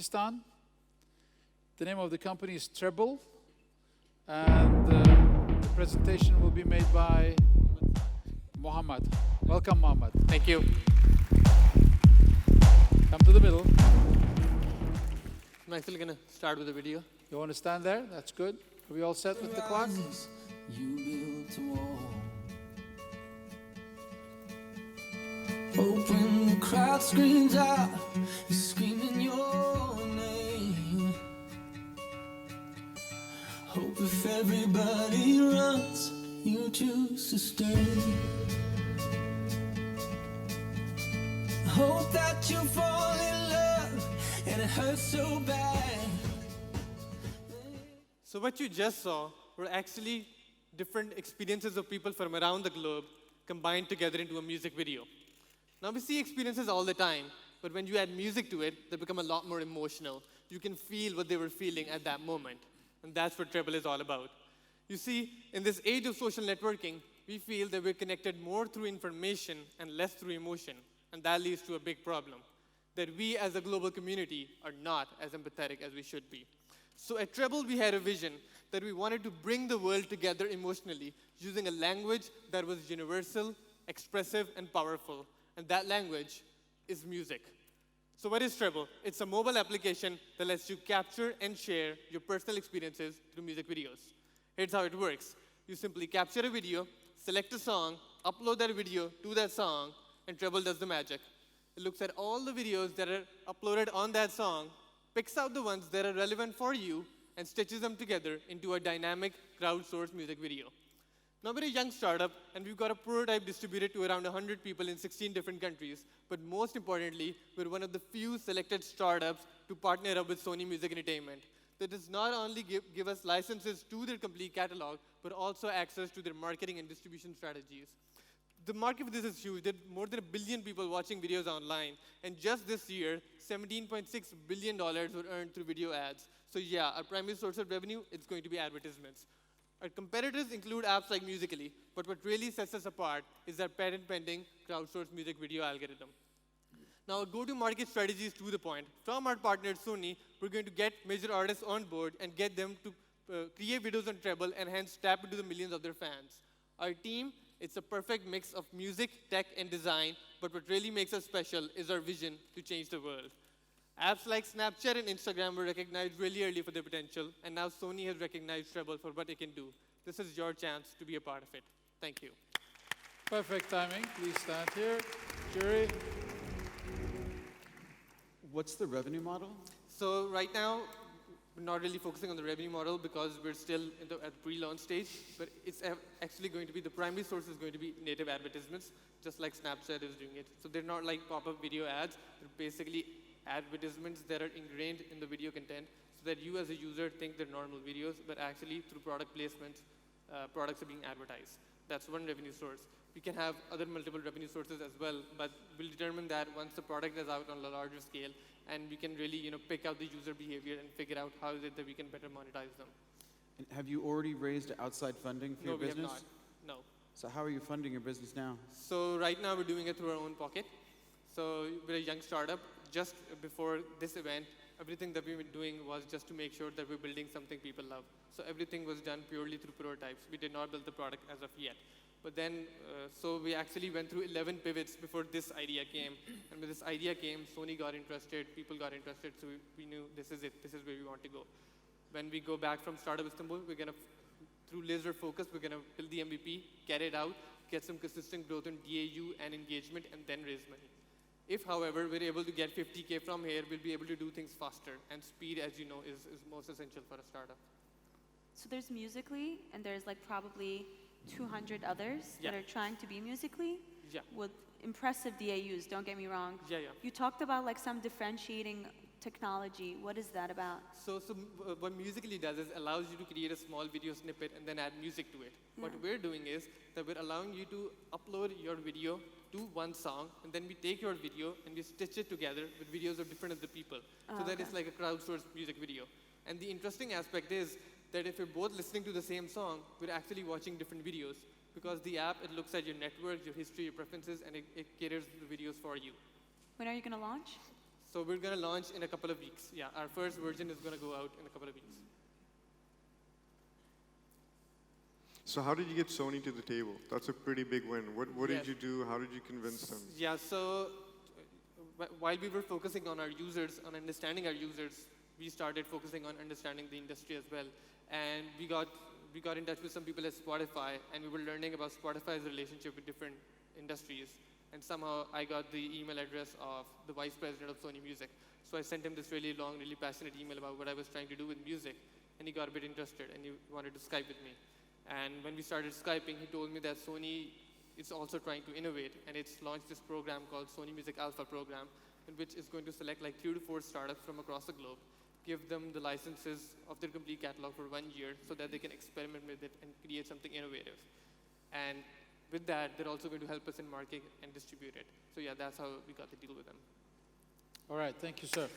Pakistan. The name of the company is Treble, and the presentation will be made by Mohammed. Welcome, Mohammed. Thank you. Come to the middle. I'm actually going to start with a video. You want to stand there? That's good. Are we all set with the clock? You built a wall. Hope when the crowd screams out, you're screaming your name. Hope if everybody runs, you choose to stay. Hope that you fall in love and it hurts so bad. So what you just saw were actually different experiences of people from around the globe combined together into a music video. Now we see experiences all the time, but when you add music to it, they become a lot more emotional. You can feel what they were feeling at that moment. And that's what Treble is all about. You see, in this age of social networking, we feel that we're connected more through information and less through emotion. And that leads to a big problem, that we as a global community are not as empathetic as we should be. So at Treble, we had a vision that we wanted to bring the world together emotionally using a language that was universal, expressive, and powerful. And that language is music. So what is Treble? It's a mobile application that lets you capture and share your personal experiences through music videos. Here's how it works. You simply capture a video, select a song, upload that video to that song, and Treble does the magic. It looks at all the videos that are uploaded on that song, picks out the ones that are relevant for you, and stitches them together into a dynamic, crowdsourced music video. Now we're a young startup, and we've got a prototype distributed to around 100 people in 16 different countries. But most importantly, we're one of the few selected startups to partner up with Sony Music Entertainment. That does not only give us licenses to their complete catalog, but also access to their marketing and distribution strategies. The market for this is huge. There are more than 1 billion people watching videos online. And just this year, $17.6 billion were earned through video ads. So yeah, our primary source of revenue is going to be advertisements. Our competitors include apps like Musical.ly, but what really sets us apart is our patent-pending crowdsourced music video algorithm. Now, our go-to-market strategy is to the point. From our partner Sony, we're going to get major artists on board and get them to create videos on Treble and hence tap into the millions of their fans. Our team, it's a perfect mix of music, tech, and design, but what really makes us special is our vision to change the world. Apps like Snapchat and Instagram were recognized really early for their potential, and now Sony has recognized Treble for what it can do. This is your chance to be a part of it. Thank you. Perfect timing. Please stand here. Jury. What's the revenue model? So right now, we're not really focusing on the revenue model because we're still at the pre-launch stage, but it's actually going to be, the primary source is going to be native advertisements, just like Snapchat is doing it. So they're not like pop-up video ads. They're basically advertisements that are ingrained in the video content so that you as a user think they're normal videos, but actually through product placements, products are being advertised. That's one revenue source. We can have other multiple revenue sources as well, but we'll determine that once the product is out on a larger scale, and we can really pick out the user behavior and figure out how is it that we can better monetize them. And have you already raised outside funding for your business? No, we have not. No. So how are you funding your business now? So right now we're doing it through our own pocket. So we're a young startup. Just before this event, everything that we've been doing was just to make sure that we're building something people love. So everything was done purely through prototypes. We did not build the product as of yet. But then, so we actually went through 11 pivots before this idea came. And when this idea came, Sony got interested, people got interested, so we knew this is it, this is where we want to go. When we go back from Startup Istanbul, we're going to, through laser focus, we're going to build the MVP, get it out, get some consistent growth in DAU and engagement, and then raise money. If, however, we're able to get 50K from here, we'll be able to do things faster. And speed, as you know, is most essential for a startup. So there's Musical.ly, and there's like probably 200 others that are trying to be Musical.ly with impressive DAUs, don't get me wrong. You talked about like some differentiating technology. What is that about? So what Musical.ly does is allows you to create a small video snippet and then add music to it. What we're doing is that we're allowing you to upload your video to one song, and then we take your video and we stitch it together with videos of different other people. So that it's like a crowdsourced music video. And the interesting aspect is that if you're both listening to the same song, we're actually watching different videos. Because the app, it looks at your network, your history, your preferences, and it caters the videos for you. When are you going to launch? So we're going to launch in a couple of weeks. Yeah, our first version is going to go out in a couple of weeks. So how did you get Sony to the table? That's a pretty big win. What did you do? How did you convince them? Yeah, so while we were focusing on our users, on understanding our users, we started focusing on understanding the industry as well. And we got in touch with some people at Spotify, and we were learning about Spotify's relationship with different industries. And somehow I got the email address of the vice president of Sony Music. So I sent him this really long, really passionate email about what I was trying to do with music. And he got a bit interested, and he wanted to Skype with me. And when we started Skyping, he told me that Sony is also trying to innovate, and it's launched this program called Sony Music Alpha Program, in which is going to select like 3 to 4 startups from across the globe, give them the licenses of their complete catalog for 1 year so that they can experiment with it and create something innovative. And with that, they're also going to help us in marketing and distribute it. So yeah, that's how we got the deal with them. All right, thank you, sir.